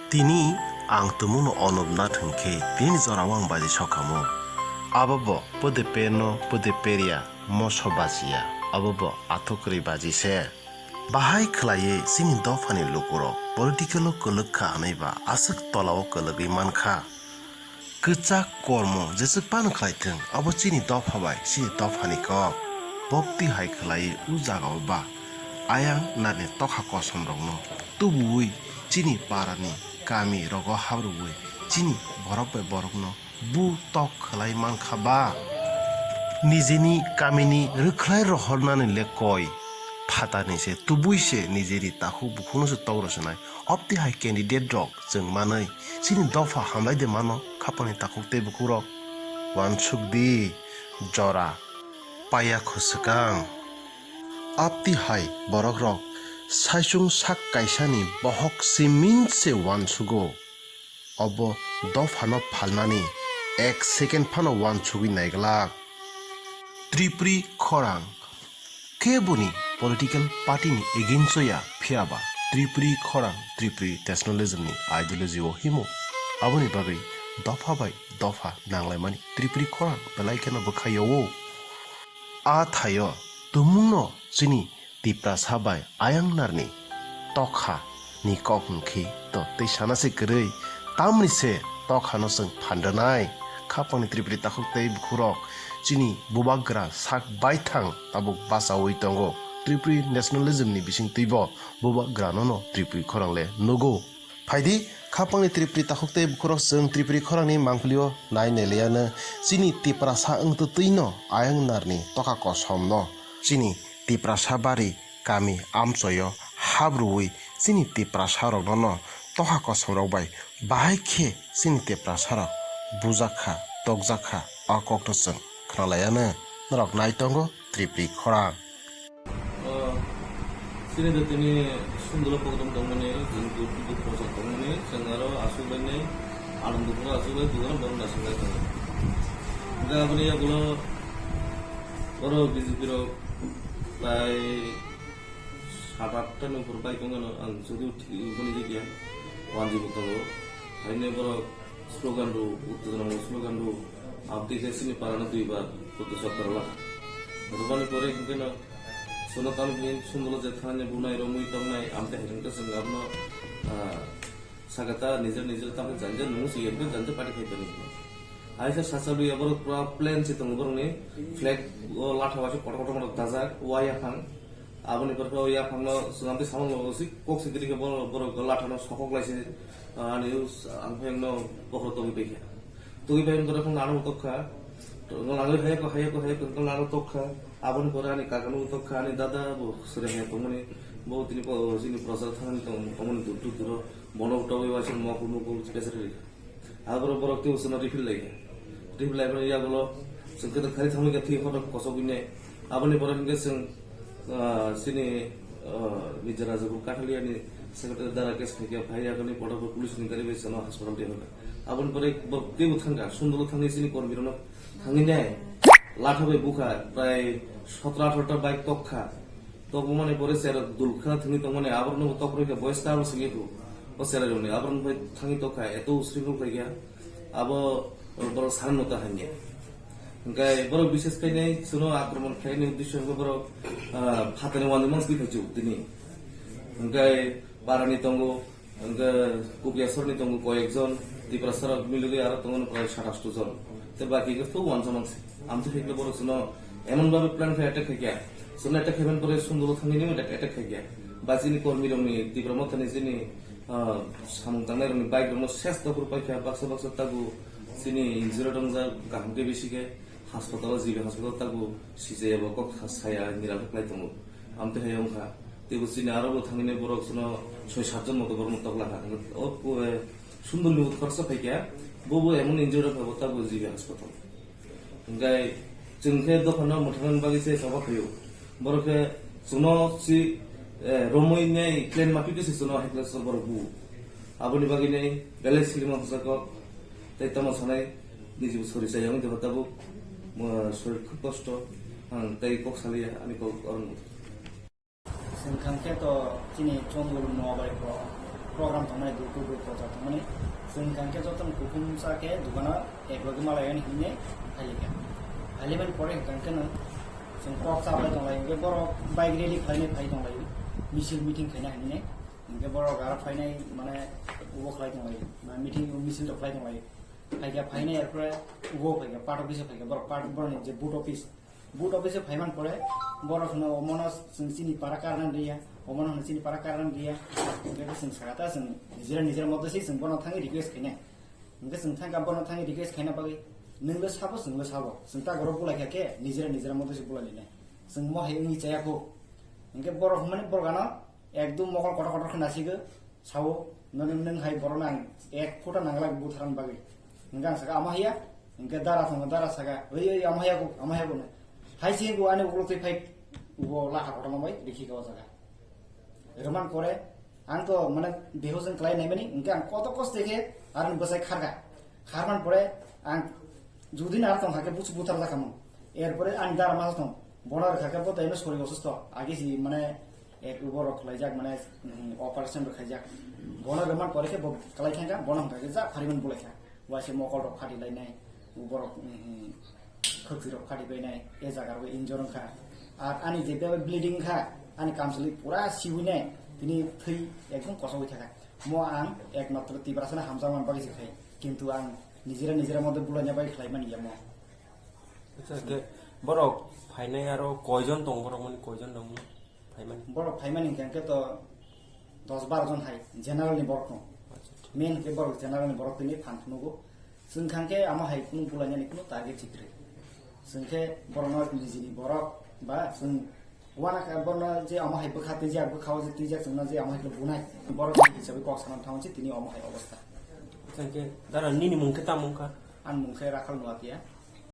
Tini ang tumuno onob na thengke tini jorawang baji sokamu. Abobo pode perno pode peria moso bajiya. Abobo atokri baji se. Bahai khlaye sini dofani lukuro political kolokha hanaiba asuk tolao kologui mankha. Kcha kormo jesuk pan khlaitheng abo chini dofabai sini dofani kok. Bokti hai khlaye ujagao ba. Ayang nane tokha kosom rongno. Tubui chini parani kami rogo habrui chini borok be borokno bu tok khlai mankha ba. Nijeni kamini rukhlai rohornani lekoi. Fatani se tubui se nijeri tahu bukhuno se tawrosnai opti hai candidate rok jeng manai sini dofa hamlai de mano khapani taku te bukurok wansukdi jora paya khusukang opti hai borok rok saisung sak kaisani bohok simin se wansugo obo dofano phalnani 1 second phano wansugi naiglak tripri khorang kebuni political party ni eginsoya phiaba tripri khorang tripri nationalism ni ideology o himo aboni bagai dofa bai dofa nanglai mani tripri khorang belai kena bkhayo a thayo tumungno chini tipra sabai ayang narni tokha ni kokmkhi to teisana se grei tamni se tokha no sing phandanai khapani tripri takhuk tei bukhurok chini bubagra sak baithang tabuk basawi tongo tripri nationalism ni bising tuibo bubagra no tripri khorangle nogo phaidi khapangni tripri takhukte bukhurok sing tripri khorangni mangplio nai neliana chini tipra sa angtu tuino ayang narni toka kosomno chini tipra sabari kami amsoyo habrui chini tipra sarok no toka kosomrok bai bahai khe chini tipra sarok bujakha tokjakha akokto sing khralayana norok nai tongo tripri khorang sini ini sundul program tongmani jengku tubuh proses tongmani sengaro asubannya alam dukura asubai dukura baru nasungai tong. Enggak apa ya kalau biro by 7-8টা উপর পাই কোন যদি কোন জায়গা ওয়ানজি বতলো Heine বড় slogan rho উত্তেজনা slogan rho আপনি কেসিনি পারানো দুইবার কত সরকারলা রবানি করে কিন্তু Sunatan bin sundul jethan bunai romui tamnai amte hengka sengapno sagata nijer tamne janja numus yebbe janja pati khaitani aisa sasalu yabor pura plan chitong borne flag latha basu koto koto daja waya phang aboni porko ya phangno sunamte samang losi kok sidri ke bor latha no sokok laise ani amphengno bokro togi bekha togi ben gore phang anu tokha ngalangli haye ko ngalalo tokha abon pore ani kakanu tokha ani dada bo sure he tomani bo tini po sini prasad thani tomani dutu duro mono tobe wasin mo kuno ko specially agro borokti usna refill lai ya golo sengketa khari thamni ka thi photo kosogine aboni pore nge sing sini nijara jabu kathali ani secretary dara kes theke bhai agoni photo police ni kare besano hospital de hola abon pore te uthanga sundolo thangni sini kormirono thangine লাঠাবে বুখা প্রায় 17-18টা bike তক্ষা তবু মানে পরে sir দুলখা থাকি তো মানে আবরণ তকরকে বয়স কারণ সঙ্গে তো ও স্যার জনে আবরণ ভাই থাকি তক্ষা এত উসরিং হয়ে আব বড় সারনতা হানিয়া গায় বড় বিশেষ কাই নাই শুনো আক্রমণ খাইনি উদ্দেশ্য হবে বড় ফাতানি ওয়ান মাস দিখাইছো তিনি গায় পারানি তঙ্গ কুকিয়াসরনি তঙ্গ কয়েকজন দিপ্রাসার মিলিয়ে আর তঙ্গ প্রায় 27 জন তো বাকি তো ওয়ান জামানছি আমতে ফেকলে বড় শুনো এমন ভাবে প্ল্যান করে অ্যাটাক খাইয়া শুনো অ্যাটাক খাইবেন পরে সুন্দর থাকি নিয়ে অ্যাটাক খাইয়া বাজিনি কর্মী রমনি তীব্র মতানি যিনি সামতাংনাই রমনি বাইক রমনি শেষ তকুর পাইখা বাক্স তাগু যিনি ইনজিরো দংজা গাহামকে বেশিকে হাসপাতাল জিবি হাসপাতাল তাগু সিজে এবা কক সায়া নিরাল প্লাই দङ আমতে হাই অংখা তেবু যিনি আরো থাঙ্গিনে বড় শুনো 6-7 জন মতো বড় মতো লাগা ও সুন্দর নিউত খরচা পাইখা ববু এমন ইনজিরো পাবো তাগু জিবি হাসপাতাল Enggak, jengke dokano mutangan bagi saya sabak yo. Borke suno si romo ini klaim mapi ke si suno hekla sabor bu. Aboni bagi ini galaxy lima hosako. Tapi tamu sanai niji usuri saya yang itu tabu. Suri kuposto, tapi kok salia ani kok orang. Sengkang ke to sini contoh mau balik ko program thamani duku project thamani जों गांके जतन कुकुम साके दुकाना एक लगे मालायन हिने हालिका हालिमान परे गांके न जों कक साबलाय दंलाय बे बर बाइक रेली खालायनाय फाय दंलाय मिसिल मिटिं खायना हिने इनके बर गारा फायनाय माने उबो खालाय दंलाय मा मिटिं मिसिल खालाय दंलाय फायगा फायनाय आरफ्राय उबो फायगा पार्ट अफिस फायगा बर पार्ट बरनि जे बुट अफिस फायमान परे बर खनो अमनस जों सिनि पारा कारन दिया अमन सिनि पारा कारन दिया इनके जों सागाता जों निजेर मदसे जों बन थाङि रिक्वेस्ट खायना इनके जों थाङा बन थाङि रिक्वेस्ट खायना बागै नोंलो साबो जों ता गरो बुलायखाके निजेर मदसे बुलायलिने जों महे नि चायाखौ इनके बर माने बरगानो एकदम मगल कटा खनासिगो सावो नों हाय बरना एक फुटा नांगला बुथारन बागै नोंगा सागा आमाहिया इनके दारा सागा ओइ आमाहियाको हाय सिंगो आने उगलते फाइट उगो लाखा कटा माबाय देखि गाव जागा रमान करे आं तो माने देहो जों क्लाय नायमानि इनके आं कत कस देखे आरो बसाय खारमान परे आं जुदिन आर तंग हाके बुच बुथार जाखामो एरपरे आं दारा मास दं बनार खाके बतायनो सरि असुस्थ आगे सि माने एक उबर खलायजाक माने अपारेशन रखायजाक बना रमान परे के क्लाय थांगा बना हाके जा फारिमन बुलायखा वासे मकल रक फादि लायनाय उबर खखि रक फादि बायनाय ए जागाबो इन्जर खा आर आनि जे बे ब्लिडिं खा आनि कामसलि पुरा सिउइनाय तिनी थै एकदम कसबै थाका म आं एकमात्र तिब्रासना हामजामान बागै खाय किन्तु आं निजेरा मदे बुलायना बाय खालायमान या म आच्छा के बरक फायनाय आरो कयजन दं बरक माने कयजन दं फायमान बरक फायमानि केंके तो 10-12 जन हाय जेनारेलनि बरक मेन के बरक जेनारेलनि बरक तिनि फानथुनुगो जों खांके आमा हाय कुनु बुलायनानि कुनु टार्गेट चित्रे जोंखे बरना निजिनि बरक बा जों वाना का बरना जे आमा हाय बखाते जे बखाव जे तिजा जोंना जे आमा हायखौ बुनाय बरक हिसाबै कक्सनान थाउनसे तिनि आमा हाय अवस्था संके दारा निनि मुंखे ता मुंखा आं मुंखे राखाल नुवातिया